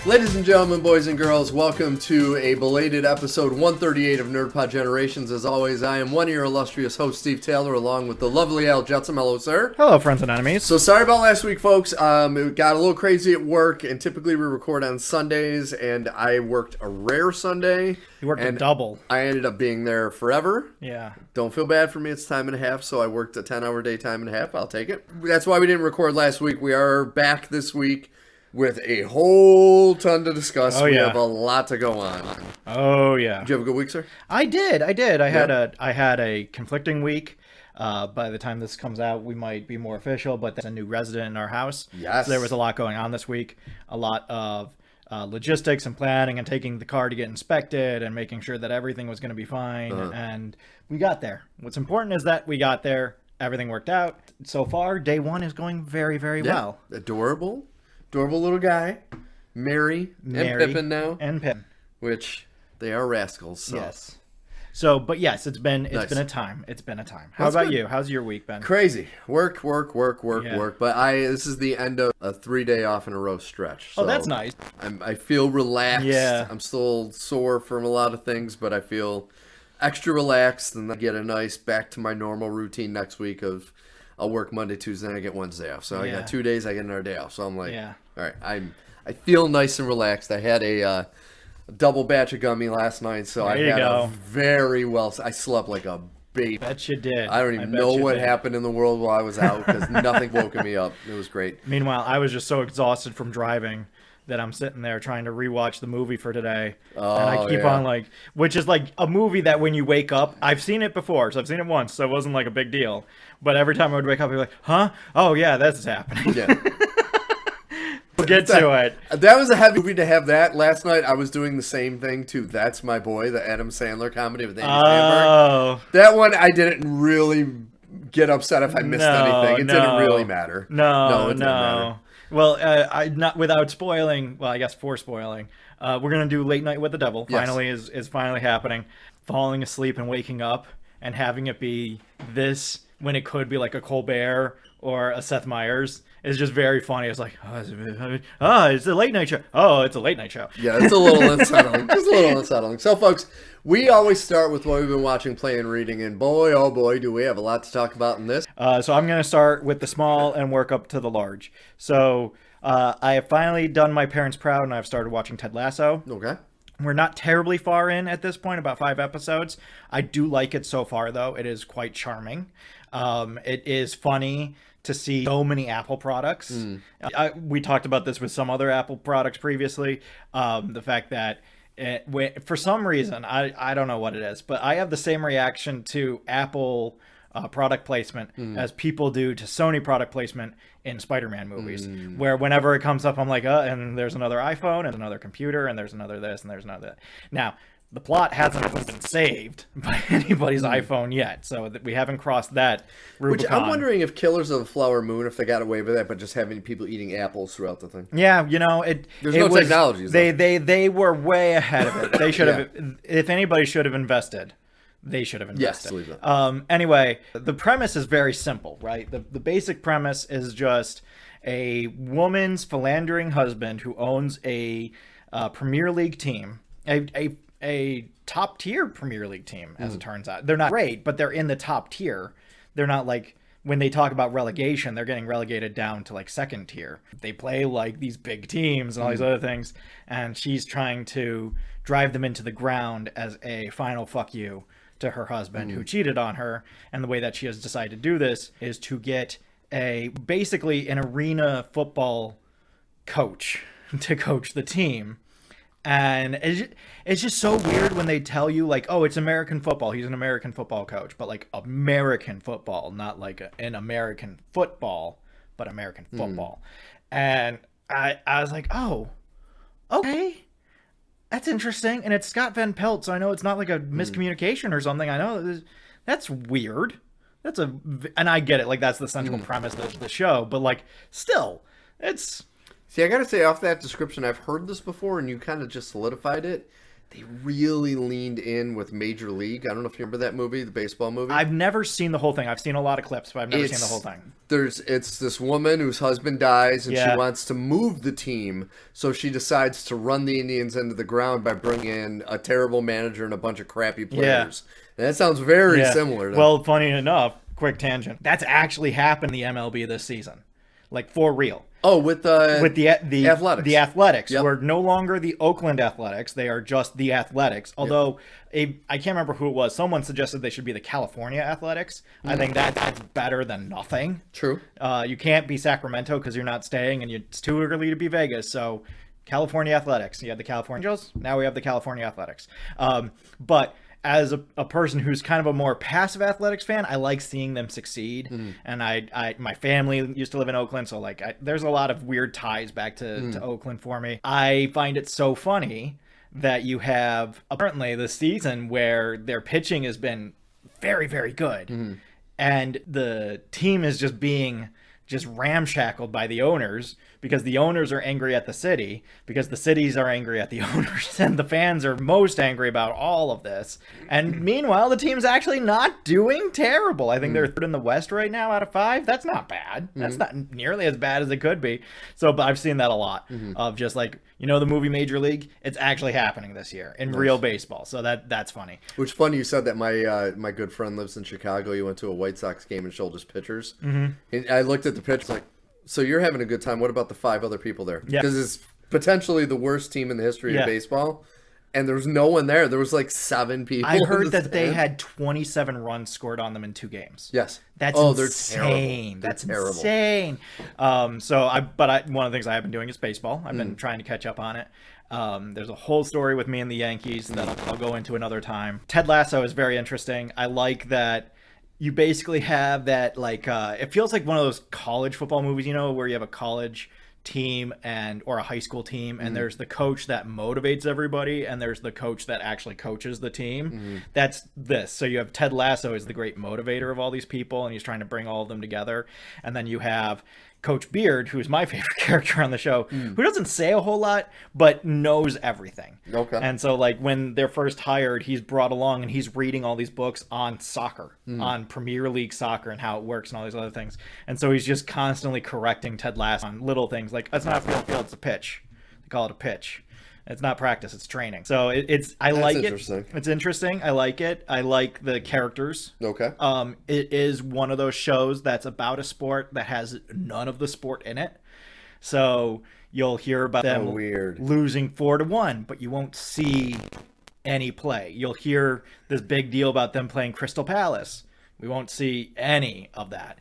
Ladies and gentlemen, boys and girls, welcome to a belated episode 138 of NerdPod Generations. As always, I am one of your illustrious hosts, Steve Taylor, along with the lovely Al Jetsam. Hello, sir. Hello, friends and enemies. So sorry about last week, folks. It got a little crazy at work, and typically we record on Sundays, and I worked a rare Sunday. You worked a double. I ended up being there forever. Yeah. Don't feel bad for me. It's time and a half, so I worked a 10-hour day, time and a half. I'll take it. That's why we didn't record last week. We are back this week with a whole ton to discuss. Oh, we yeah. have a lot to go on. Oh, yeah. Did you have a good week, sir? I did. I had a conflicting week. By the time this comes out, we might be more official, but there's a new resident in our house. Yes. So there was a lot going on this week. A lot of logistics and planning and taking the car to get inspected and making sure that everything was going to be fine. And we got there. What's important is that we got there. Everything worked out. So far, day one is going very, very well. Adorable little guy. Mary and Pippin now. And Pippin. Which, they are rascals. So. Yes. So, but yes, it's been a time. It's been a time. How about you? How's your week been? Crazy. Work. But this is the end of a 3-day off in a row stretch. So that's nice. I feel relaxed. Yeah. I'm still sore from a lot of things, but I feel extra relaxed, and I get a nice back to my normal routine next week of I'll work Monday, Tuesday, and I get Wednesday off. So I got 2 days, I get another day off. So I'm like, all right, I feel nice and relaxed. I had a double batch of gummy last night, so I had a very well. I slept like a baby. Bet you did. I don't even know what happened in the world while I was out because nothing woke me up. It was great. Meanwhile, I was just so exhausted from driving that I'm sitting there trying to rewatch the movie for today. And I keep on which is like a movie that when you wake up, I've seen it before, so I've seen it once, so it wasn't like a big deal. But every time I would wake up, I'd be like, huh? Oh yeah, that's happening. Yeah. We'll get to it. That was a heavy movie to have that. Last night I was doing the same thing too. That's My Boy, the Adam Sandler comedy with Andy Samberg. That one I didn't really get upset if I missed anything. It didn't really matter. No, it didn't matter. Well, not without spoiling. Well, I guess for spoiling, we're gonna do Late Night with the Devil. Finally, is finally happening. Falling asleep and waking up and having it be this when it could be like a Colbert or a Seth Meyers is just very funny. It's like, it's a late night show. Oh, it's a late night show. Yeah, it's a little unsettling. Just a little unsettling. So, folks, we always start with what we've been watching, playing, reading, and boy, oh boy, do we have a lot to talk about in this. So I'm going to start with the small and work up to the large. So I have finally done my parents proud, and I've started watching Ted Lasso. Okay. We're not terribly far in at this point, about 5 episodes. I do like it so far, though. It is quite charming. It is funny to see so many Apple products. We talked about this with some other Apple products previously. The fact that for some reason, I don't know what it is, but I have the same reaction to Apple product placement as people do to Sony product placement in Spider-Man movies, where whenever it comes up, I'm like, and there's another iPhone and another computer and there's another this and there's another that. Now, the plot hasn't been saved by anybody's iPhone yet, so that we haven't crossed that Rubicon. Which I'm wondering if Killers of the Flower Moon, if they got away with that, but just having people eating apples throughout the thing. Yeah, there's no technology. They were way ahead of it. They should have, if anybody should have invested, they should have invested. Yes, leave it. Anyway, the premise is very simple, right? The basic premise is just a woman's philandering husband who owns a Premier League team, a top tier Premier League team, as it turns out. They're not great, but they're in the top tier. They're not like, when they talk about relegation, they're getting relegated down to like second tier. They play like these big teams and all these other things, and she's trying to drive them into the ground as a final fuck you to her husband who cheated on her. And the way that she has decided to do this is to get basically an arena football coach to coach the team. And it's just so weird when they tell you, like, oh, it's American football. He's an American football coach. But, like, American football, not like an American football, but American football. And I was like, oh, okay. That's interesting. And it's Scott Van Pelt, so I know it's not like a miscommunication or something. I know that's weird. And I get it. Like, that's the central premise of the show. But, like, still, it's... See, I gotta say, off that description, I've heard this before, and you kind of just solidified it. they really leaned in with Major League. I don't know if you remember that movie, the baseball movie. I've never seen the whole thing. I've seen a lot of clips, but I've never seen the whole thing. It's this woman whose husband dies, and she wants to move the team, so she decides to run the Indians into the ground by bringing in a terrible manager and a bunch of crappy players. And that sounds very similar. Well, funny enough, quick tangent. That's actually happened in the MLB this season. Like, for real. Oh, with the Athletics. The Athletics. We're no longer the Oakland Athletics. They are just the Athletics. Although, I can't remember who it was. Someone suggested they should be the California Athletics. I think that's better than nothing. True. You can't be Sacramento because you're not staying, and it's too early to be Vegas. So, California Athletics. You had the California Angels. Now we have the California Athletics. But as a person who's kind of a more passive athletics fan, I like seeing them succeed. And my family used to live in Oakland, so like there's a lot of weird ties back to Oakland for me. I find it so funny that you have apparently the season where their pitching has been very, very good. And the team is just being ramshackled by the owners because the owners are angry at the city, because the cities are angry at the owners, and the fans are most angry about all of this. And meanwhile, the team's actually not doing terrible. I think they're third in the West right now out of 5. That's not bad. That's not nearly as bad as it could be. So, but I've seen that a lot of just like, the movie Major League, it's actually happening this year in real baseball. So that's funny. Which funny you said that. My good friend lives in Chicago. He went to a White Sox game and showed his pitchers. And I looked at the pitch like, so you're having a good time. What about the 5 other people there? Because it's potentially the worst team in the history of baseball. And there was no one there. There was like 7 people. I heard that they had 27 runs scored on them in 2 games. Yes. That's insane. That's terrible. Insane. One of the things I have been doing is baseball. I've been trying to catch up on it. There's a whole story with me and the Yankees that I'll go into another time. Ted Lasso is very interesting. I like that you basically have that, like, it feels like one of those college football movies, where you have a college team or a high school team, and there's the coach that motivates everybody, and there's the coach that actually coaches the team. That's this. So you have Ted Lasso as the great motivator of all these people, and he's trying to bring all of them together. And then you have Coach Beard, who's my favorite character on the show, who doesn't say a whole lot, but knows everything. Okay. And so, like, when they're first hired, he's brought along and he's reading all these books on soccer, on Premier League soccer and how it works and all these other things. And so he's just constantly correcting Ted Lasso on little things. Like, it's not a field, it's a pitch. They call it a pitch. It's not practice, it's training. So I like it. It's interesting. I like it. I like the characters. Okay. It is one of those shows that's about a sport that has none of the sport in it. So you'll hear about them losing 4-1, but you won't see any play. You'll hear this big deal about them playing Crystal Palace. We won't see any of that.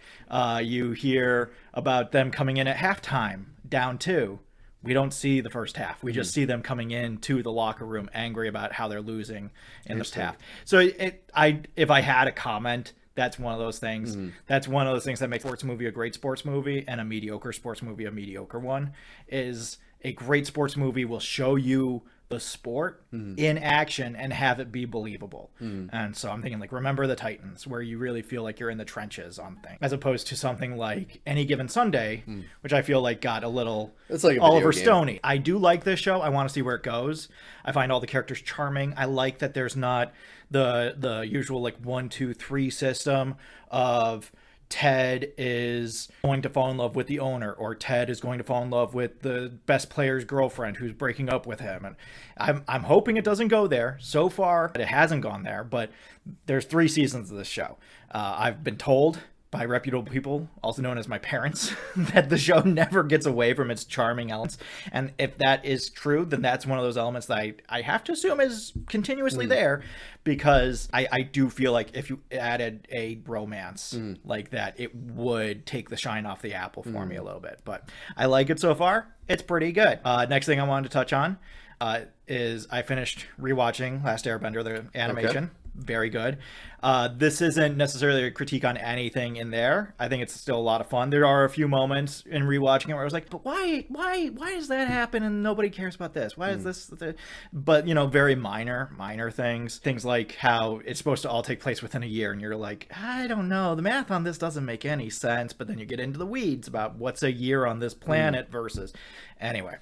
You hear about them coming in at halftime, down 2. We don't see the first half. We just see them coming into the locker room angry about how they're losing in the half. So if I had a comment, that's one of those things. That's one of those things that makes a sports movie a great sports movie and a mediocre sports movie a mediocre one. Is a great sports movie will show you the sport in action and have it be believable. And so I'm thinking, like, Remember the Titans, where you really feel like you're in the trenches on things, as opposed to something like Any Given Sunday, which I feel like got a little Oliver Stoney. I do like this show. I want to see where it goes. I find all the characters charming. I like that there's not the usual, like, 1, 2, 3 system of Ted is going to fall in love with the owner, or Ted is going to fall in love with the best player's girlfriend who's breaking up with him. And I'm hoping it doesn't go there. So far, it hasn't gone there, but there's 3 seasons of this show. I've been told by reputable people, also known as my parents, that the show never gets away from its charming elements. And if that is true, then that's one of those elements that I have to assume is continuously there, because I do feel like if you added a romance like that, it would take the shine off the apple for me a little bit. But I like it so far. It's pretty good. Next thing I wanted to touch on is I finished rewatching Last Airbender, the animation. Okay. Very good. This isn't necessarily a critique on anything in there. I think it's still a lot of fun. There are a few moments in rewatching it where I was like, but why does that happen and nobody cares about this? Why is this? But, very minor things. Things like how it's supposed to all take place within a year, and you're like, I don't know. The math on this doesn't make any sense. But then you get into the weeds about what's a year on this planet versus... Anyway,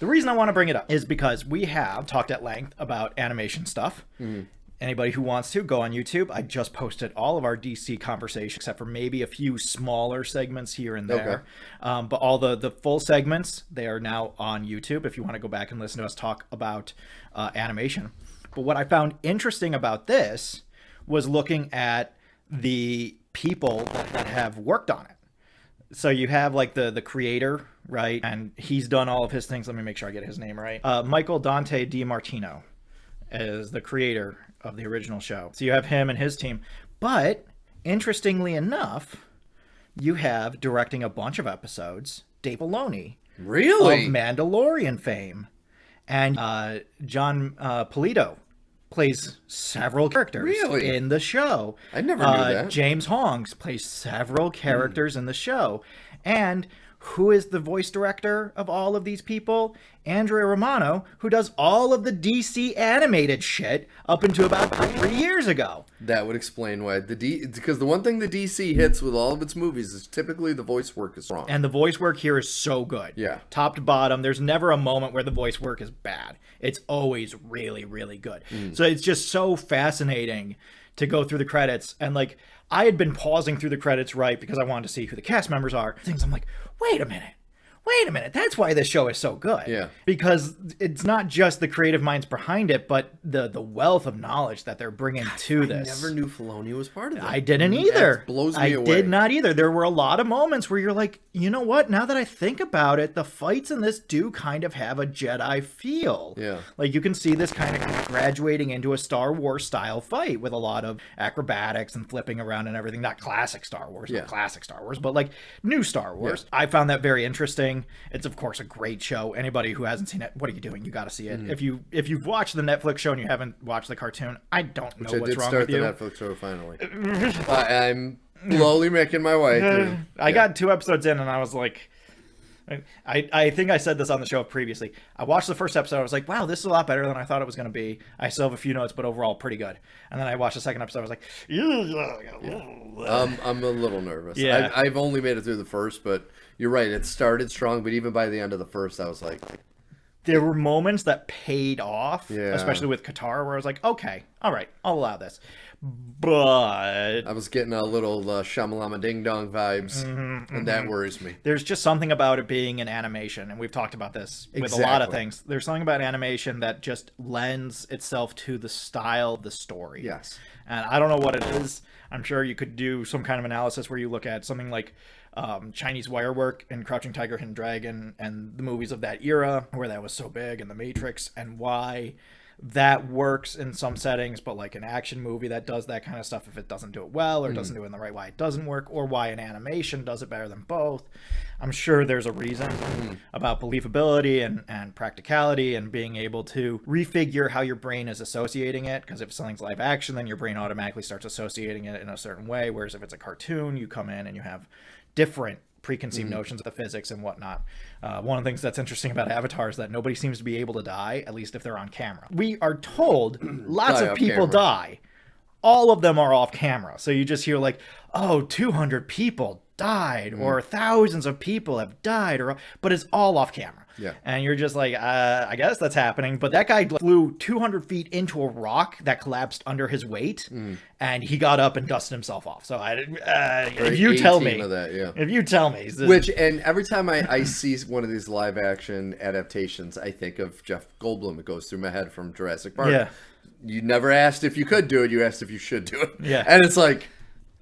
The reason I want to bring it up is because we have talked at length about animation stuff. Anybody who wants to, go on YouTube. I just posted all of our DC conversations, except for maybe a few smaller segments here and there. But all the full segments, they are now on YouTube if you want to go back and listen to us talk about animation. But what I found interesting about this was looking at the people that have worked on it. So you have like the creator, right? And he's done all of his things. Let me make sure I get his name right. Michael Dante DiMartino is the creator of the original show. So you have him and his team. But interestingly enough, you have directing a bunch of episodes, Dave Filoni. Really? Of Mandalorian fame. And John Polito plays several characters in the show. I never knew that. James Hongs plays several characters in the show. And who is the voice director of all of these people? Andrea Romano, who does all of the DC animated shit up until about 3 years ago. That would explain why because the one thing the DC hits with all of its movies is typically the voice work is strong. And the voice work here is so good. Yeah. Top to bottom, there's never a moment where the voice work is bad. It's always really, really good. So it's just so fascinating to go through the credits. And like, I had been pausing through the credits, right, because I wanted to see who the cast members are. Things I'm like, wait a minute. That's why this show is so good. Yeah. Because it's not just the creative minds behind it, but the wealth of knowledge that they're bringing to this. I never knew Filoni was part of it. I didn't either. That blows me away. I did not either. There were a lot of moments where you're like, you know what? Now that I think about it, the fights in this do kind of have a Jedi feel. Yeah. Like you can see this kind of graduating into a Star Wars style fight with a lot of acrobatics and flipping around and everything. Not classic Star Wars, not classic Star Wars, but like new Star Wars. Yeah. I found that very interesting. It's of course a great show. Anybody who hasn't seen it, what are you doing? You got to see it. If you've watched the Netflix show and you haven't watched the cartoon, I don't know what's wrong with you. I did start the Netflix show finally. I'm slowly making my way through. I got 2 episodes in and I was like, I think I said this on the show previously. I watched the first episode. I was like, wow, this is a lot better than I thought it was going to be. I still have a few notes, but overall pretty good. And then I watched the second episode. I was like, I'm a little nervous. Yeah. I've only made it through the first, but you're right. It started strong, but even by the end of the first, I was like... There were moments that paid off, especially with Qatar, where I was like, okay, all right, I'll allow this. But... I was getting a little Shamalama Ding Dong vibes, and that worries me. There's just something about it being an animation, and we've talked about this with a lot of things. There's something about animation that just lends itself to the style of the story. Yes. And I don't know what it is. I'm sure you could do some kind of analysis where you look at something like Chinese wire work and Crouching Tiger, Hidden Dragon and the movies of that era where that was so big, and The Matrix, and why that works in some settings, but like an action movie that does that kind of stuff, if it doesn't do it well or doesn't do it in the right way, it doesn't work, or why an animation does it better than both. I'm sure there's a reason about believability and practicality and being able to refigure how your brain is associating it, because if something's live action, then your brain automatically starts associating it in a certain way, whereas if it's a cartoon, you come in and you have different preconceived notions of the physics and whatnot. One of the things that's interesting about Avatar is that nobody seems to be able to die, at least if they're on camera. We are told lots of people die. All of them are off camera. So you just hear like, oh, 200 people died, or thousands of people have died, but it's all off camera. Yeah. And you're just like, I guess that's happening. But that guy flew 200 feet into a rock that collapsed under his weight, and he got up and dusted himself off. So if you tell me, if you tell me, and every time I see one of these live action adaptations, I think of Jeff Goldblum. It goes through my head from Jurassic Park. Yeah. You never asked if you could do it. You asked if you should do it. Yeah. And it's like,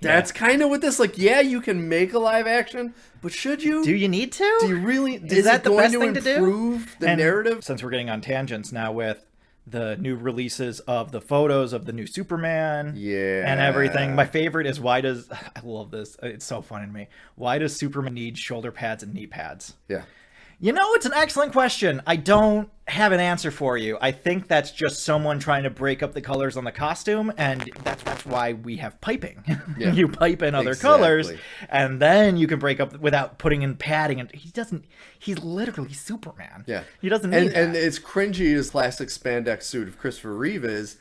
that's kind of what this, like, yeah, you can make a live action, but should you? Do you need to? Do you really? Is that the best thing to do? Improve the narrative? Since we're getting on tangents now with the new releases of the photos of the new Superman and everything. My favorite is I love this. It's so funny to me. Why does Superman need shoulder pads and knee pads? Yeah. You know, it's an excellent question. I don't have an answer for you. I think that's just someone trying to break up the colors on the costume, and that's why we have piping. Yeah. You pipe in other colors, and then you can break up without putting in padding. And he's literally Superman. Yeah. He doesn't need that. And as cringy as plastic spandex suit of Christopher Reeve is,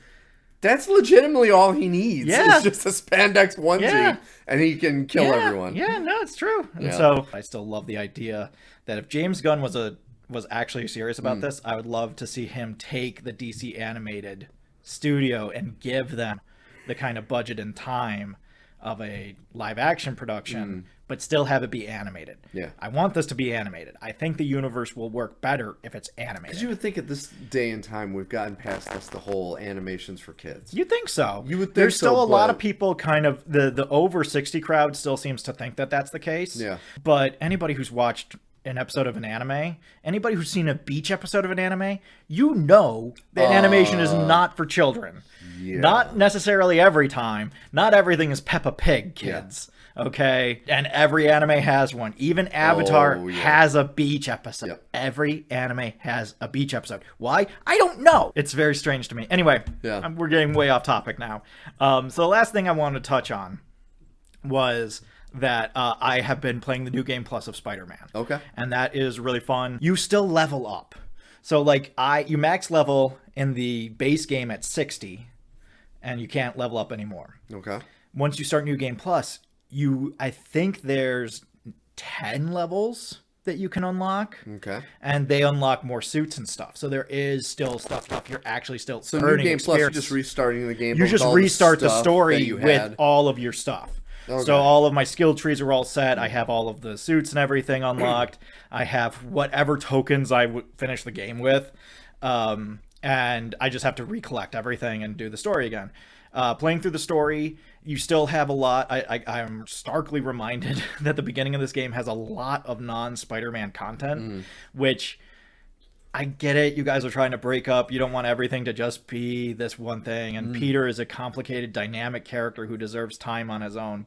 that's legitimately all he needs. Yeah. It's just a spandex onesie, and he can kill everyone. Yeah, no, it's true. And so I still love the idea that if James Gunn was a was actually serious about this, I would love to see him take the DC animated studio and give them the kind of budget and time of a live action production, but still have it be animated. Yeah. I want this to be animated. I think the universe will work better if it's animated. Because you would think at this day and time we've gotten past this, the whole animations for kids. You think so? You would think There's still so, a lot but- of people kind of the over 60 crowd still seems to think that that's the case. Yeah. But anybody who's watched an episode of an anime, anybody who's seen a beach episode of an anime, you know that animation is not for children. Yeah. Not necessarily every time. Not everything is Peppa Pig, kids. Okay? And every anime has one. Even Avatar has a beach episode. Yep. Every anime has a beach episode. Why? I don't know. It's very strange to me. Anyway, we're getting way off topic now. So the last thing I wanted to touch on was that I have been playing the New Game Plus of Spider-Man. Okay. And that is really fun. You still level up. So like you max level in the base game at 60 and you can't level up anymore. Okay. Once you start New Game Plus, I think there's 10 levels that you can unlock. Okay. And they unlock more suits and stuff. So there is still stuff you're actually still So earning New Game Plus, experience. you're just restarting the game. You with just all restart the stuff story that you with had. all of your stuff. Okay. So all of my skill trees are all set. I have all of the suits and everything unlocked. I have whatever tokens I would finish the game with. And I just have to recollect everything and do the story again. Playing through the story, you still have a lot. I'm starkly reminded that the beginning of this game has a lot of non-Spider-Man content, which I get it. You guys are trying to break up. You don't want everything to just be this one thing. And Peter is a complicated, dynamic character who deserves time on his own.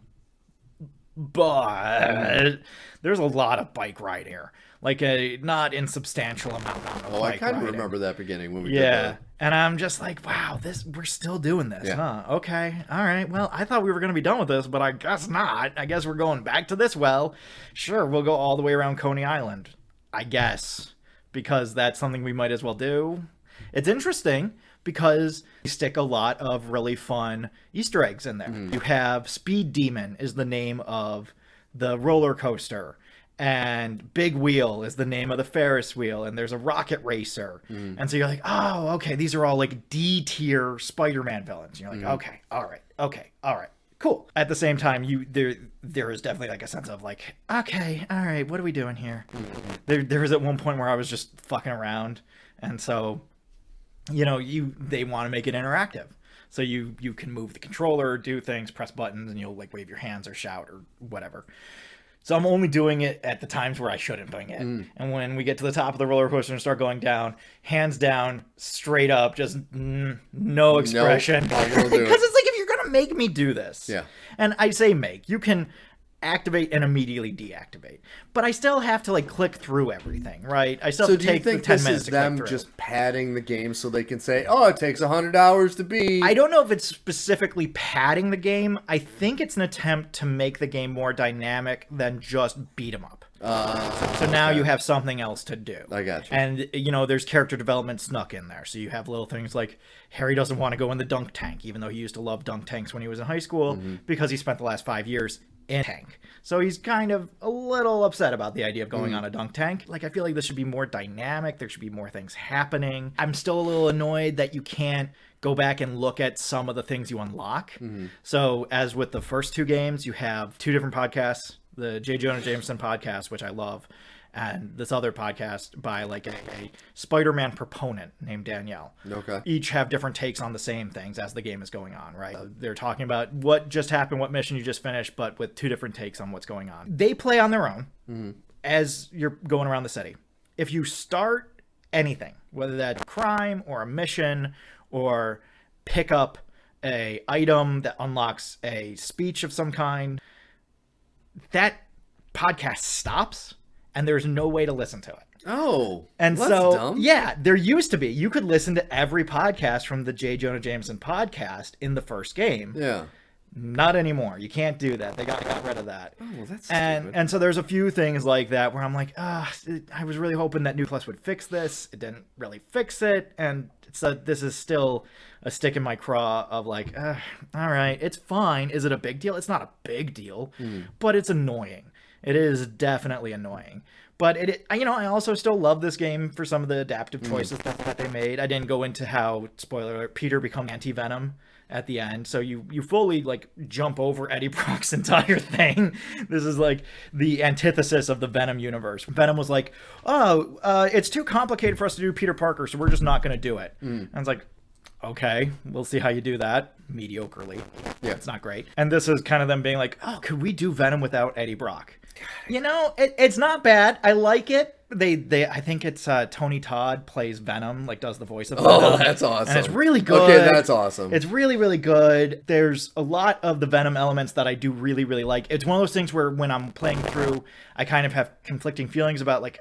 But there's a lot of bike ride here. Like a not insubstantial amount of bike I kind of riding. remember that beginning when we did Yeah. that. And I'm just like, wow, we're still doing this, huh? Okay. All right. Well, I thought we were going to be done with this, but I guess not. I guess we're going back to this well. Sure, we'll go all the way around Coney Island. I guess. Because that's something we might as well do. It's interesting because you stick a lot of really fun Easter eggs in there. You have Speed Demon is the name of the roller coaster. And Big Wheel is the name of the Ferris wheel, and there's a rocket racer. And so you're like, oh, okay, these are all like D-tier Spider-Man villains. And you're like, okay, all right, cool. At the same time, there is definitely like a sense of like, okay, all right, what are we doing here? There was at one point where I was just fucking around, and so they want to make it interactive. So you can move the controller, do things, press buttons, and you'll like wave your hands or shout or whatever. So I'm only doing it at the times where I shouldn't doing it. And when we get to the top of the roller coaster and start going down, hands down, straight up, just no expression. Nope, Because it's like, if you're going to make me do this. Yeah. And I say make. You can activate and immediately deactivate. But I still have to like click through everything, right? I still So have to do you take the think 10 this minutes is to click them through. just padding the game so they can say, oh, it takes 100 hours to beat? I don't know if it's specifically padding the game. I think it's an attempt to make the game more dynamic than just beat 'em up. So now you have something else to do. I got you. And, there's character development snuck in there. So you have little things like Harry doesn't want to go in the dunk tank, even though he used to love dunk tanks when he was in high school, because he spent the last 5 years in a tank. So he's kind of a little upset about the idea of going on a dunk tank. Like, I feel like this should be more dynamic. There should be more things happening. I'm still a little annoyed that you can't go back and look at some of the things you unlock. So as with the first two games, you have two different podcasts, the J. Jonah Jameson podcast, which I love, and this other podcast by like a Spider-Man proponent named Danielle. Okay. Each have different takes on the same things as the game is going on, right? They're talking about what just happened, what mission you just finished, but with two different takes on what's going on. They play on their own as you're going around the city. If you start anything, whether that's crime or a mission or pick up a item that unlocks a speech of some kind, that podcast stops and there's no way to listen to it. Oh, and that's so dumb. Yeah, there used to be. You could listen to every podcast from the J. Jonah Jameson podcast in the first game. Yeah. Not anymore. You can't do that. They got rid of that. Oh, well, that's stupid. And so there's a few things like that where I'm like, I was really hoping that New Plus would fix this. It didn't really fix it, and so this is still a stick in my craw of like, all right, it's fine. Is it a big deal? It's not a big deal, but it's annoying. It is definitely annoying. But I also still love this game for some of the adaptive choices that they made. I didn't go into how, spoiler alert, Peter becomes anti-Venom at the end. So you fully like jump over Eddie Brock's entire thing. This is like the antithesis of the Venom universe. Venom was like, oh, it's too complicated for us to do Peter Parker, so we're just not going to do it. And I was like, okay, we'll see how you do that. Mediocrely. Yeah, it's not great. And this is kind of them being like, oh, could we do Venom without Eddie Brock? It's not bad. I like it. I think it's Tony Todd plays Venom, like does the voice of Venom. Oh, that's awesome. And it's really good. Okay, that's awesome. It's really, really good. There's a lot of the Venom elements that I do really, really like. It's one of those things where when I'm playing through, I kind of have conflicting feelings about like,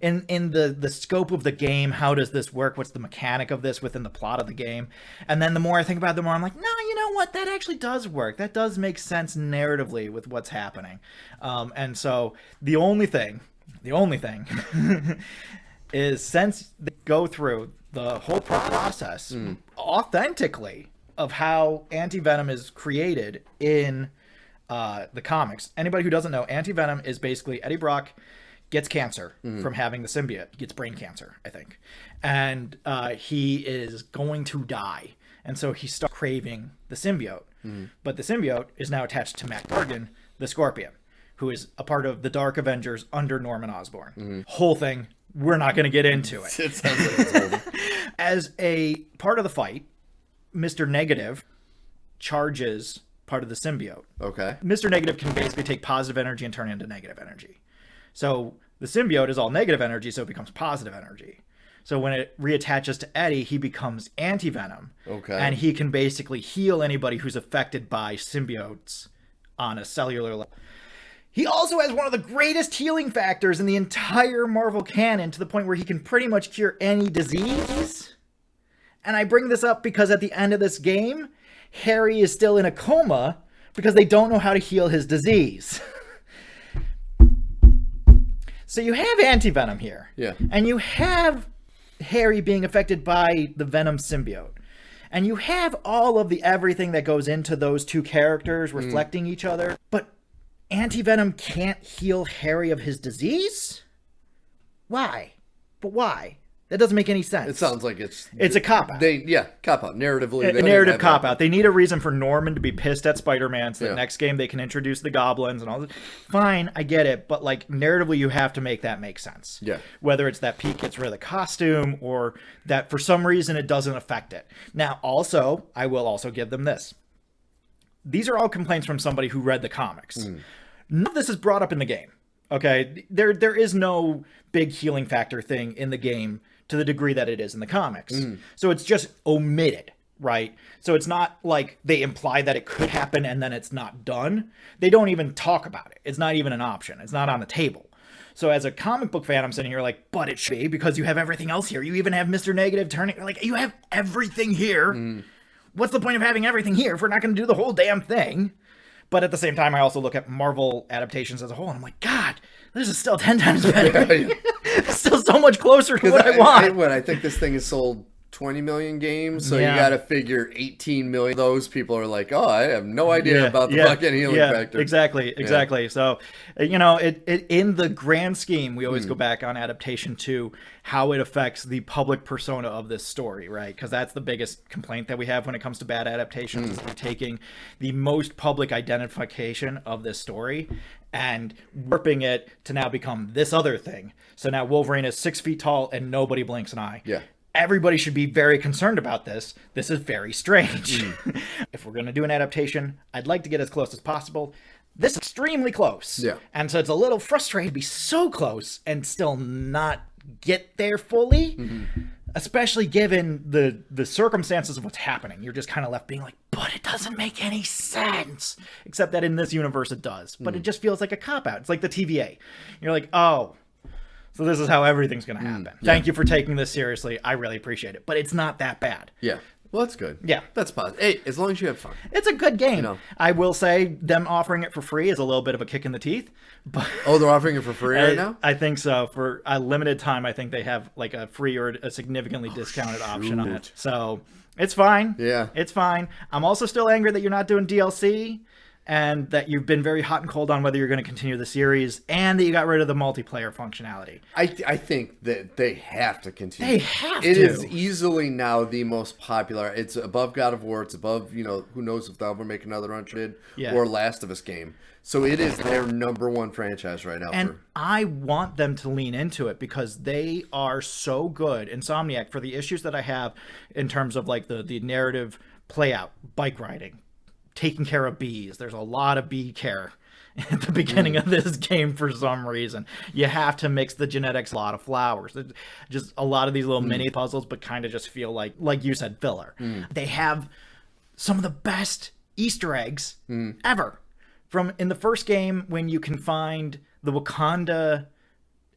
in the scope of the game, how does this work? What's the mechanic of this within the plot of the game? And then the more I think about it, the more I'm like, no, you know what? That actually does work. That does make sense narratively with what's happening. And so the only thing is, since they go through the whole process authentically of how Anti-Venom is created in the comics. Anybody who doesn't know, Anti-Venom is basically Eddie Brock gets cancer from having the symbiote. He gets brain cancer, I think. And he is going to die. And so he starts craving the symbiote. But the symbiote is now attached to Matt Gargan, the Scorpion, who is a part of the Dark Avengers under Norman Osborn. Whole thing, we're not going to get into it. It sounds like it's old. As a part of the fight, Mr. Negative charges part of the symbiote. Okay. Mr. Negative can basically take positive energy and turn it into negative energy. So the symbiote is all negative energy, so it becomes positive energy. So when it reattaches to Eddie, he becomes Anti-Venom. Okay. And he can basically heal anybody who's affected by symbiotes on a cellular level. He also has one of the greatest healing factors in the entire Marvel canon, to the point where he can pretty much cure any disease. And I bring this up because at the end of this game, Harry is still in a coma because they don't know how to heal his disease. So you have Anti-Venom here. Yeah. And you have Harry being affected by the Venom symbiote. And you have all of the everything that goes into those two characters reflecting each other. But Anti-Venom can't heal Harry of his disease? Why? But why? That doesn't make any sense. It sounds like it's a cop-out. Cop-out. Narratively. A narrative cop-out. They need a reason for Norman to be pissed at Spider-Man, so the next game they can introduce the goblins and all that. Fine, I get it, but like narratively you have to make that make sense. Yeah. Whether it's that Pete gets rid of the costume or that for some reason it doesn't affect it. Now, also, I will also give them this. These are all complaints from somebody who read the comics. None of this is brought up in the game. Okay? There is no big healing factor thing in the game to the degree that it is in the comics. So it's just omitted, right? So it's not like they imply that it could happen and then it's not done. They don't even talk about it. It's not even an option. It's not on the table. So as a comic book fan, I'm sitting here like, but it should be, because you have everything else here. You even have Mr. Negative turning, like, you have everything here. What's the point of having everything here if we're not going to do the whole damn thing? But at the same time, I also look at Marvel adaptations as a whole, and I'm like, God, this is still 10 times better. It's still so much closer to what I want. I think this thing has sold 20 million games, so you got to figure 18 million. Those people are like, oh, I have no idea about the fucking healing factor. Exactly. So, it in the grand scheme, we always go back on adaptation to how it affects the public persona of this story, right? Because that's the biggest complaint that we have when it comes to bad adaptations. Is they're taking the most public identification of this story and warping it to now become this other thing. So now Wolverine is 6 feet tall and nobody blinks an eye. Yeah. Everybody should be very concerned about this. This is very strange. If we're going to do an adaptation, I'd like to get as close as possible. This is extremely close. Yeah. And so it's a little frustrating to be so close and still not get there fully, especially given the circumstances of what's happening. You're just kind of left being like, but it doesn't make any sense. Except that in this universe it does. But it just feels like a cop-out. It's like the TVA. You're like, oh, so this is how everything's going to happen. Thank you for taking this seriously. I really appreciate it. But it's not that bad. Yeah. Well, that's good. Yeah. That's positive. Hey, as long as you have fun. It's a good game. I will say them offering it for free is a little bit of a kick in the teeth. But oh, they're offering it for free right now? I think so. For a limited time, I think they have like a free or a significantly discounted option on it. So it's fine. Yeah. It's fine. I'm also still angry that you're not doing DLC. and that you've been very hot and cold on whether you're going to continue the series, and that you got rid of the multiplayer functionality. I think that they have to continue. They have to. It is easily now the most popular. It's above God of War. It's above, who knows if they'll ever make another Uncharted or Last of Us game. So it is their number one franchise right now. And I want them to lean into it because they are so good. Insomniac, for the issues that I have in terms of like the narrative play out, bike riding, taking care of bees. There's a lot of bee care at the beginning of this game for some reason. You have to mix the genetics, a lot of flowers. Just a lot of these little mini puzzles, but kind of just feel like you said, filler. They have some of the best Easter eggs ever. From in the first game, when you can find the Wakanda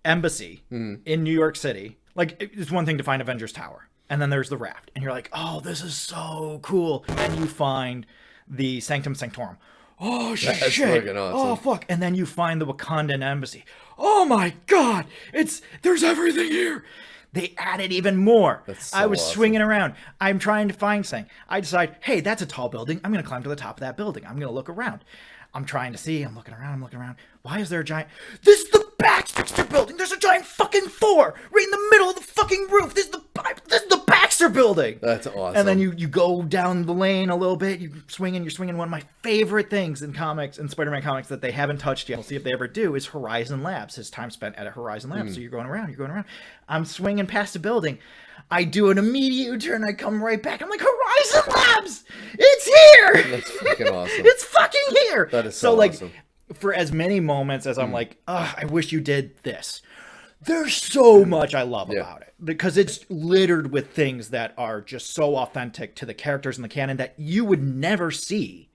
embassy in New York City. Like, it's one thing to find Avengers Tower. And then there's the raft. And you're like, oh, this is so cool. And then you find the Sanctum Sanctorum. Oh, shit. Awesome. Oh, fuck. And then you find the Wakandan embassy. Oh, my God. There's everything here. They added even more. I was swinging around. I'm trying to find something. I decide, hey, that's a tall building. I'm going to climb to the top of that building. I'm going to look around. I'm trying to see. I'm looking around. Why is there a giant... This is the Baxter building. There's a giant fucking Thor right in the middle of the fucking roof. This is the Baxter building. That's awesome. And then you go down the lane a little bit. You're swinging one of my favorite things in comics, in Spider-Man comics, that they haven't touched yet. We'll see if they ever do, is Horizon Labs. His time spent at a Horizon Labs. So you're going around. I'm swinging past the building. I do an immediate U-turn. I come right back. I'm like, Horizon Labs! It's here! That's fucking awesome. It's fucking here! That is so awesome. For as many moments as I'm like, I wish you did this. There's so much I love about it. Because it's littered with things that are just so authentic to the characters in the canon that you would never see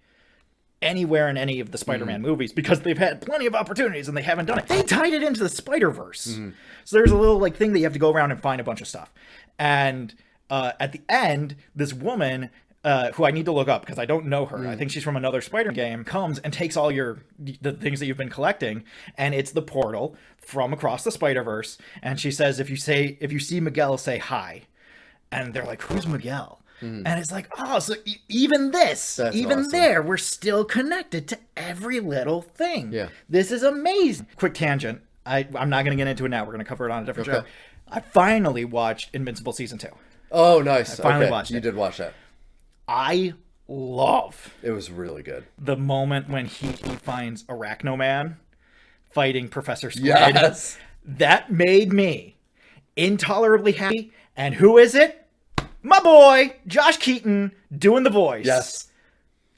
anywhere in any of the Spider-Man movies, because they've had plenty of opportunities and they haven't done it. They tied it into the Spider-Verse. So there's a little thing that you have to go around and find a bunch of stuff. And at the end, this woman, who I need to look up because I don't know her, I think she's from another Spider-Man game, comes and takes all the things that you've been collecting, and it's the portal from across the Spider-Verse. And she says, if you see Miguel, say hi. And they're like, who's Miguel? And it's like, oh, so even this, awesome. There, we're still connected to every little thing. Yeah. This is amazing. Quick tangent. I'm not going to get into it now. We're going to cover it on a different show. I finally watched Invincible Season 2. Oh, nice. I finally watched it. You did watch that. I love... It was really good. The moment when he finds Arachnoman fighting Professor Squid. Yes. That made me intolerably happy. And who is it? My boy, Josh Keaton, doing the voice. Yes.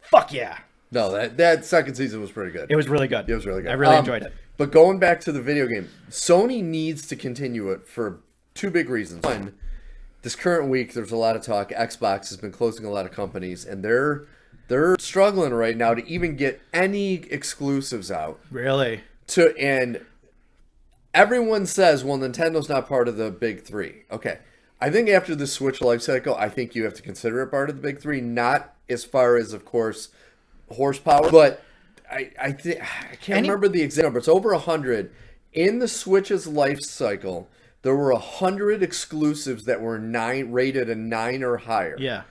Fuck yeah. No, that second season was pretty good. It was really good. It was really good. I really enjoyed it. But going back to the video game, Sony needs to continue it for two big reasons. One, this current week, there's a lot of talk. Xbox has been closing a lot of companies, and they're struggling right now to even get any exclusives out. Really? And everyone says, well, Nintendo's not part of the big three. Okay. I think after the Switch life cycle, I think you have to consider it part of the big three. Not as far as, of course, horsepower, but I can't remember the exact number. It's over 100. In the Switch's life cycle, there were 100 exclusives that were rated a 9 or higher. Yeah.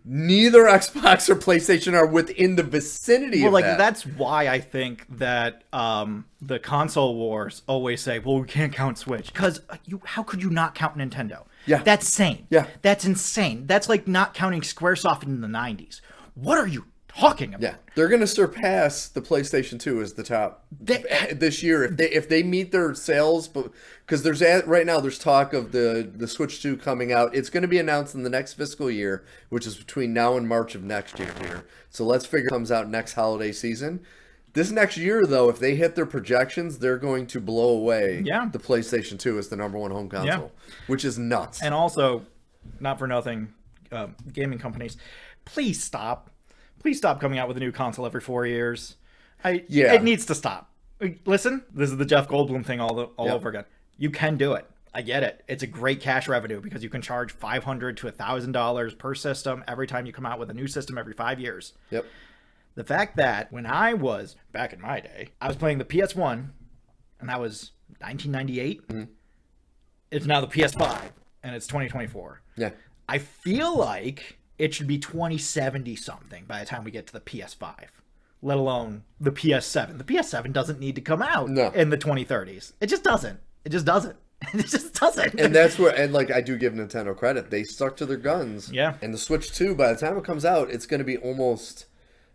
Neither Xbox or PlayStation are within the vicinity of that. That's why I think that the console wars always say, well, we can't count Switch. Because how could you not count Nintendo? Yeah. That's insane. Yeah. That's insane. That's like not counting Squaresoft in the 90s. What are you talking about? Yeah. They're going to surpass the PlayStation 2 as the top this year if they meet their sales, because right now there's talk of the Switch 2 coming out. It's going to be announced in the next fiscal year, which is between now and March of next year. So let's figure it comes out next holiday season. This next year, though, if they hit their projections, they're going to blow away the PlayStation 2 as the number one home console, which is nuts. And also, not for nothing, gaming companies, please stop. Please stop coming out with a new console every 4 years. It needs to stop. Listen, this is the Jeff Goldblum thing all over again. You can do it. I get it. It's a great cash revenue because you can charge $500 to $1,000 per system every time you come out with a new system every 5 years. Yep. The fact that when I was, back in my day, I was playing the PS1, and that was 1998. Mm-hmm. It's now the PS5, and it's 2024. Yeah. I feel like it should be 2070 something by the time we get to the PS5. let alone the PS7. The PS7 doesn't need to come out in the 2030s. It just doesn't. It just doesn't. It just doesn't. And that's where, and like, I do give Nintendo credit. They stuck to their guns. Yeah. And the Switch 2, by the time it comes out, it's going to be almost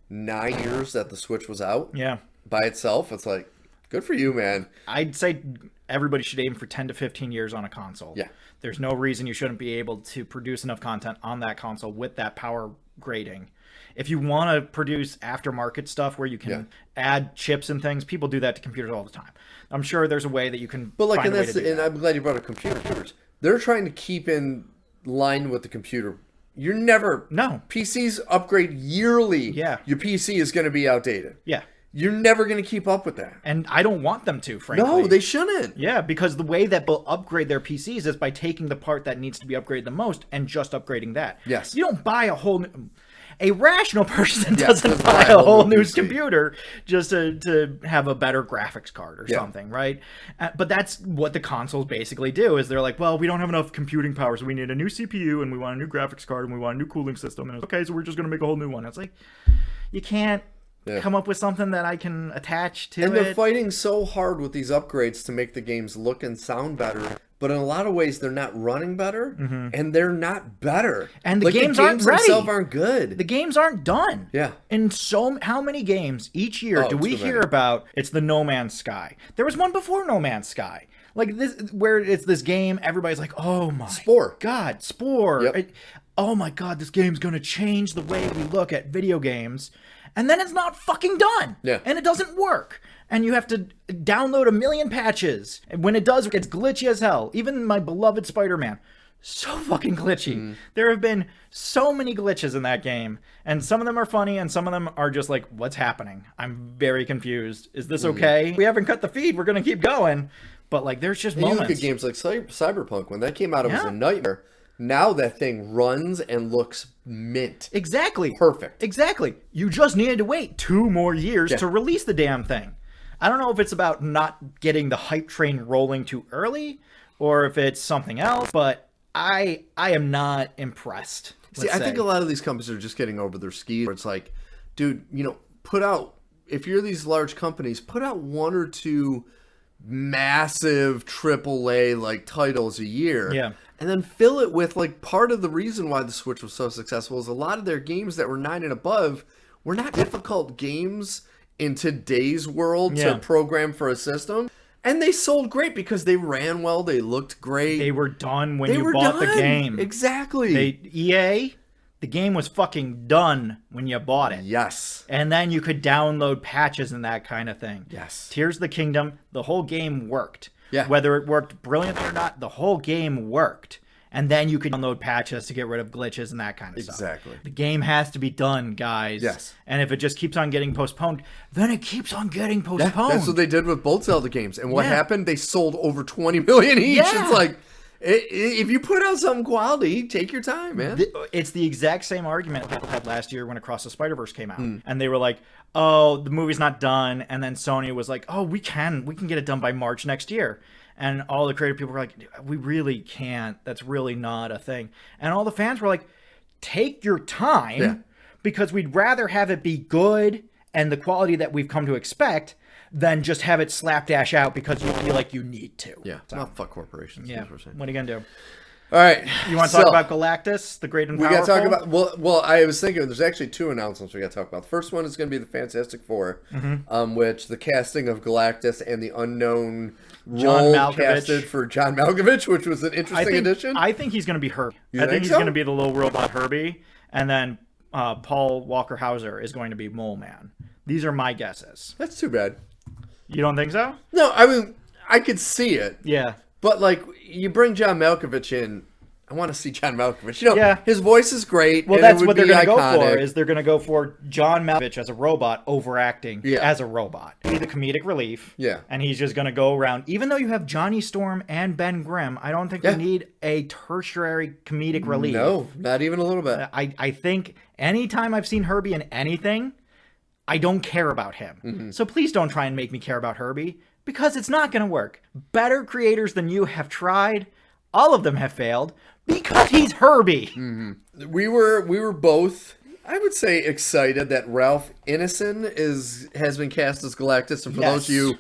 9 years that the Switch was out. Yeah. By itself. It's like, good for you, man. I'd say everybody should aim for 10 to 15 years on a console. Yeah. There's no reason you shouldn't be able to produce enough content on that console with that power grading. If you want to produce aftermarket stuff where you can add chips and things, people do that to computers all the time. I'm sure there's a way that you can. But like, find a way to do that. I'm glad you brought up computers. They're trying to keep in line with the computer. You're never PCs upgrade yearly. Yeah, your PC is going to be outdated. Yeah, you're never going to keep up with that. And I don't want them to. Frankly, no, they shouldn't. Yeah, because the way that they'll upgrade their PCs is by taking the part that needs to be upgraded the most and just upgrading that. Yes, you don't buy a whole. A rational person doesn't buy a whole new computer just to have a better graphics card or something, right? But that's what the consoles basically do, is they're like, well, we don't have enough computing power, so we need a new CPU, and we want a new graphics card, and we want a new cooling system. And it's okay, so we're just going to make a whole new one. It's like, you can't come up with something that I can attach to it. And they're fighting so hard with these upgrades to make the games look and sound better. But in a lot of ways, they're not running better, and they're not better. And the games aren't ready. Themselves aren't good. The games aren't done. Yeah. And how many games each year do we hear about? It's the No Man's Sky. There was one before No Man's Sky. Like this, where it's this game, everybody's like, oh my God, Spore. Yep. Oh my God, this game's going to change the way we look at video games. And then it's not fucking done. Yeah. And it doesn't work. And you have to download 1 million patches. And when it does, it's glitchy as hell. Even my beloved Spider-Man, so fucking glitchy. There have been so many glitches in that game. And some of them are funny, and some of them are just like, what's happening? I'm very confused. Is this okay? We haven't cut the feed. We're going to keep going. But like, there's just moments. You look at games like Cyberpunk. When that came out, it was a nightmare. Now that thing runs and looks mint. Exactly. Perfect. Exactly. You just needed to wait 2 more years to release the damn thing. I don't know if it's about not getting the hype train rolling too early or if it's something else, but I am not impressed. See, I think a lot of these companies are just getting over their skis. Where it's like, dude, put out, if you're these large companies, put out 1 or 2 massive AAA like titles a year. Yeah. And then fill it with, like, part of the reason why the Switch was so successful is a lot of their games that were 9 and above were not difficult games in today's world to program for a system. And they sold great because they ran well, they looked great. They were done when you bought the game. Exactly. EA, the game was fucking done when you bought it. Yes. And then you could download patches and that kind of thing. Yes. Tears of the Kingdom, the whole game worked. Yeah. Whether it worked brilliantly or not, the whole game worked. And then you could download patches to get rid of glitches and that kind of stuff. Exactly. The game has to be done, guys. Yes. And if it just keeps on getting postponed, then it keeps on getting postponed. That's what they did with both Zelda games. And what happened? They sold over 20 million each. Yeah. It's like, if you put out something quality, take your time, man. It's the exact same argument people had last year when Across the Spider-Verse came out. And they were like, oh, the movie's not done. And then Sony was like, oh, we can get it done by March next year. And all the creative people were like, we really can't. That's really not a thing. And all the fans were like, take your time because we'd rather have it be good and the quality that we've come to expect than just have it slapdash out because you feel like you need to. Yeah. So, well, fuck corporations. Yeah. What are you going to do? All right. You want to talk about Galactus, the great and powerful? We got to talk about, well, I was thinking there's actually 2 announcements we got to talk about. The first one is going to be the Fantastic Four, which the casting of Galactus and the unknown role casted for John Malkovich, which was an interesting addition. I think he's going to be Herbie. I think he's going to be the little robot Herbie, and then Paul Walker Hauser is going to be Mole Man. These are my guesses. That's too bad. You don't think so? No, I mean, I could see it. Yeah. But, like, you bring John Malkovich in, I want to see John Malkovich. His voice is great. Well, that's what they're going to go for, is they're going to go for John Malkovich as a robot overacting as a robot. Be the comedic relief. Yeah. And he's just going to go around. Even though you have Johnny Storm and Ben Grimm, I don't think we need a tertiary comedic relief. No, not even a little bit. I think anytime I've seen Herbie in anything, I don't care about him. So please don't try and make me care about Herbie. Because it's not going to work. Better creators than you have tried. All of them have failed because he's Herbie. We were both I would say excited that Ralph Ineson has been cast as Galactus. And for those of you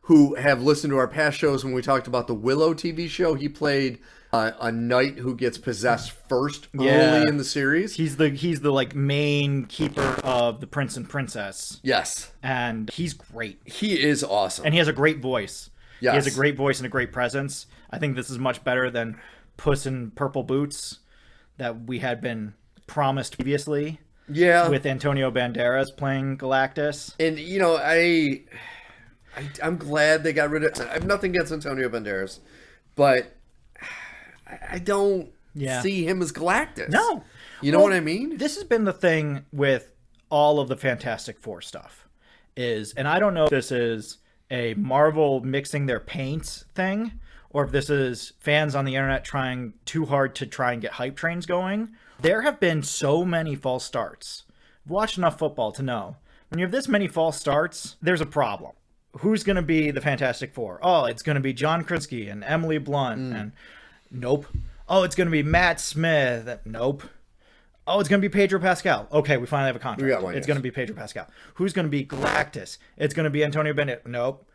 who have listened to our past shows when we talked about the Willow TV show, he played a knight who gets possessed first early in the series. He's the like main keeper of the prince and princess. Yes. And he's great. He is awesome. And he has a great voice. Yes. He has a great voice and a great presence. I think this is much better than Puss in Purple Boots that we had been promised previously. Yeah. With Antonio Banderas playing Galactus. And, you know, I'm glad they got rid of... I have nothing against Antonio Banderas, but I don't see him as Galactus. No. You know what I mean? This has been the thing with all of the Fantastic Four stuff. And I don't know if this is a Marvel mixing their paints thing, or if this is fans on the internet trying too hard to try and get hype trains going. There have been so many false starts. I've watched enough football to know when you have this many false starts, there's a problem. Who's going to be the Fantastic Four? Oh, it's going to be John Krasinski and Emily Blunt. And nope. Oh, it's going to be Matt Smith. Nope. Oh, it's going to be Pedro Pascal. Okay, we finally have a contract. We got one, it's going to be Pedro Pascal. Who's going to be Galactus? It's going to be Antonio Banderas. Nope.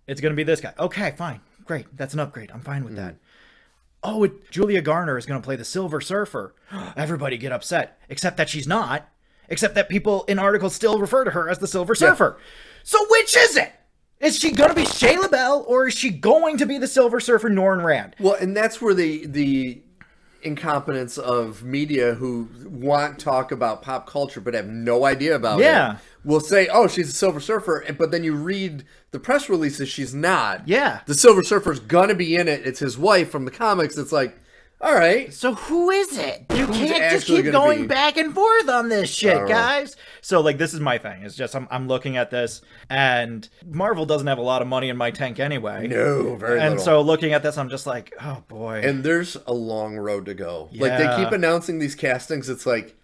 It's going to be this guy. Okay, fine. Great. That's an upgrade. I'm fine with that. Oh, Julia Garner is going to play the Silver Surfer. Everybody get upset. Except that she's not. Except that people in articles still refer to her as the Silver Surfer. So which is it? Is she going to be Shea LaBelle, or is she going to be the Silver Surfer Norrin Rand? Well, and that's where the incompetence of media who want to talk about pop culture but have no idea about it will say, oh, she's a Silver Surfer, but then you read the press releases, she's not. Yeah. The Silver Surfer's gonna be in it. It's his wife from the comics. It's like, all right. So who is it? You Who's can't just keep going back and forth on this shit, guys. So, like, this is my thing. It's just I'm looking at this, and Marvel doesn't have a lot of money in my tank anyway. No, very little. And so looking at this, I'm just like, oh, boy. And there's a long road to go. Like, they keep announcing these castings. It's like,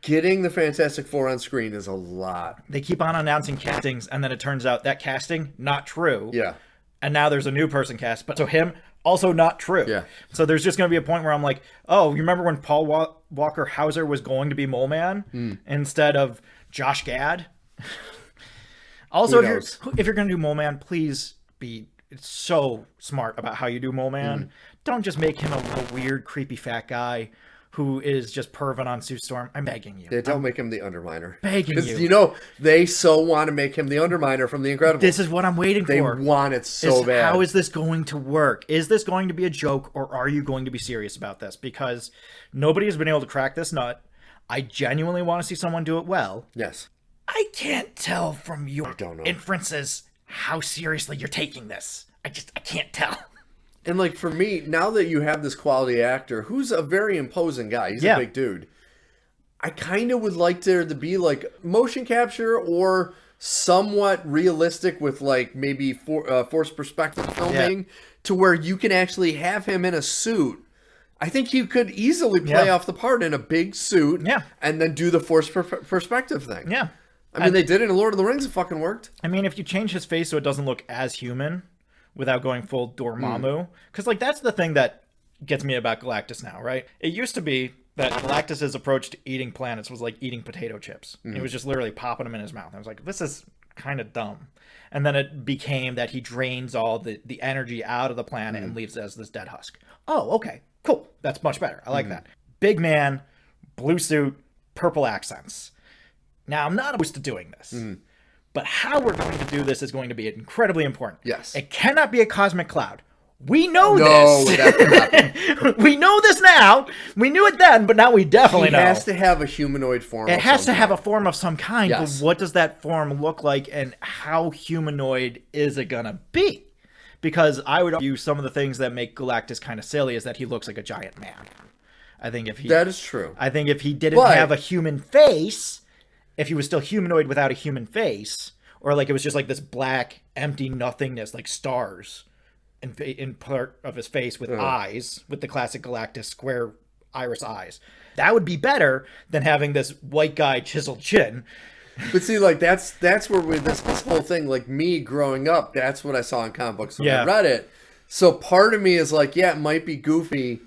getting the Fantastic Four on screen is a lot. They keep on announcing castings, and then it turns out that casting, not true. Yeah. And now there's a new person cast, but so him, also not true. Yeah. So there's just going to be a point where I'm like, oh, you remember when Paul Walker Hauser was going to be Mole Man instead of Josh Gad? Also, if you're going to do Mole Man, please be so smart about how you do Mole Man. Don't just make him a little weird, creepy fat guy who is just perving on Sue Storm. I'm begging you. Yeah, don't make him the Underminer. Begging you. Because, you know, they so want to make him the Underminer from The Incredibles. This is what I'm waiting for. They want it so bad. How is this going to work? Is this going to be a joke, or are you going to be serious about this? Because nobody has been able to crack this nut. I genuinely want to see someone do it well. Yes. I can't tell from your inferences how seriously you're taking this. I can't tell. And, like, for me, now that you have this quality actor, who's a very imposing guy, he's a big dude, I kind of would like there to be, like, motion capture or somewhat realistic with, like, maybe forced perspective filming to where you can actually have him in a suit. I think you could easily play off the part in a big suit and then do the forced perspective thing. Yeah. I mean, they did it in Lord of the Rings. It fucking worked. I mean, if you change his face so it doesn't look as human without going full Dormammu. Because, like, that's the thing that gets me about Galactus now, right? It used to be that Galactus's approach to eating planets was like eating potato chips. It was just literally popping them in his mouth. I was like, this is kind of dumb. And then it became that he drains all the energy out of the planet and leaves it as this dead husk. Oh, okay. Cool. That's much better. I like that. Big man, blue suit, purple accents. Now, I'm not opposed to doing this. But how we're going to do this is going to be incredibly important. Yes. It cannot be a cosmic cloud. We know this. That cannot be. We know this now. We knew it then, but now we definitely know. It has to have a humanoid form. It has to have a form of some kind. Yes. But what does that form look like, and how humanoid is it going to be? Because I would argue some of the things that make Galactus kind of silly is that he looks like a giant man. I think if he... That is true. I think if he didn't have a human face... If he was still humanoid without a human face, or like it was just like this black, empty nothingness, like stars in part of his face with eyes, with the classic Galactus square iris eyes, that would be better than having this white guy chiseled chin. But see, like, that's where this whole thing, like, me growing up, that's what I saw in comic books when I read it. So part of me is like, yeah, it might be goofy,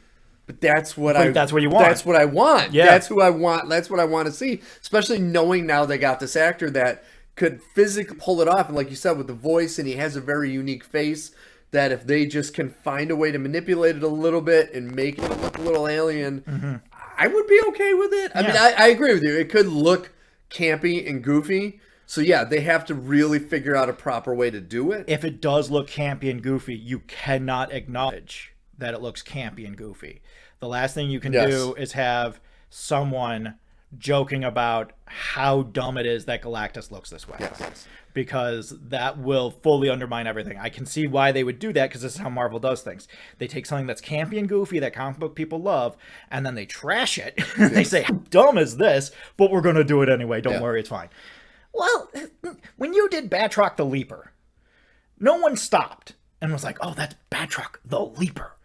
But that's what that's what you want. That's what I want. Yeah. That's who I want. That's what I want to see. Especially knowing now they got this actor that could physically pull it off. And like you said, with the voice, and he has a very unique face, that if they just can find a way to manipulate it a little bit and make it look a little alien, I would be okay with it. I mean, I agree with you. It could look campy and goofy. So yeah, they have to really figure out a proper way to do it. If it does look campy and goofy, you cannot acknowledge that it looks campy and goofy. The last thing you can do is have someone joking about how dumb it is that Galactus looks this way. Yes. Because that will fully undermine everything. I can see why they would do that, because this is how Marvel does things. They take something that's campy and goofy that comic book people love, and then they trash it. They say, how dumb is this? But we're going to do it anyway. Don't worry, it's fine. Well, when you did Batroc the Leaper, no one stopped and was like, oh, that's Batroc the Leaper.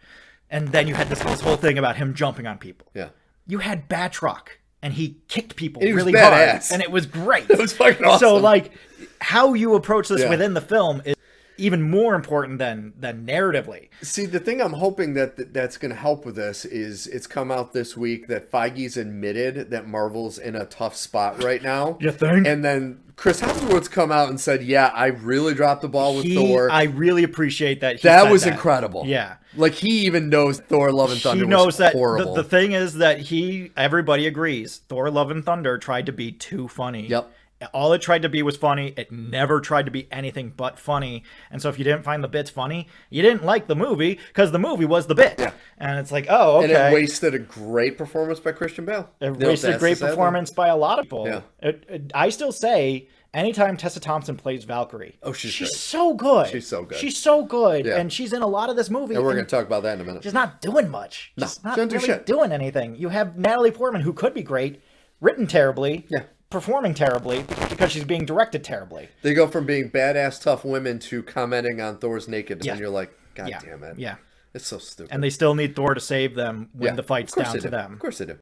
And then you had this whole thing about him jumping on people. Yeah. You had Batroc, and he kicked people he really hard. And it was great. It was fucking awesome. So, like, how you approach this within the film is even more important than narratively. See, the thing I'm hoping that's going to help with this is it's come out this week that Feige's admitted that Marvel's in a tough spot right now. You think? And then Chris Hemsworth's come out and said, yeah, I really dropped the ball with Thor. I really appreciate that. That was incredible. Yeah. Like, he even knows Thor Love and Thunder was horrible. The thing is that everybody agrees, Thor Love and Thunder tried to be too funny. Yep. All it tried to be was funny. It never tried to be anything but funny. And so if you didn't find the bits funny, you didn't like the movie, because the movie was the bit. Yeah. And it's like, oh, okay. And it wasted a great performance by Christian Bale. It wasted a great performance by a lot of people. Yeah. I still say, anytime Tessa Thompson plays Valkyrie, she's so good. She's so good. She's so good. Yeah. And she's in a lot of this movie. And we're going to talk about that in a minute. She's not doing much. She's not really really doing anything. You have Natalie Portman, who could be great, written terribly. Yeah. Performing terribly because she's being directed terribly. They go from being badass tough women to commenting on Thor's nakedness, and you're like, God damn it. Yeah. It's so stupid. And they still need Thor to save them when the fight's down to them. Of course they do.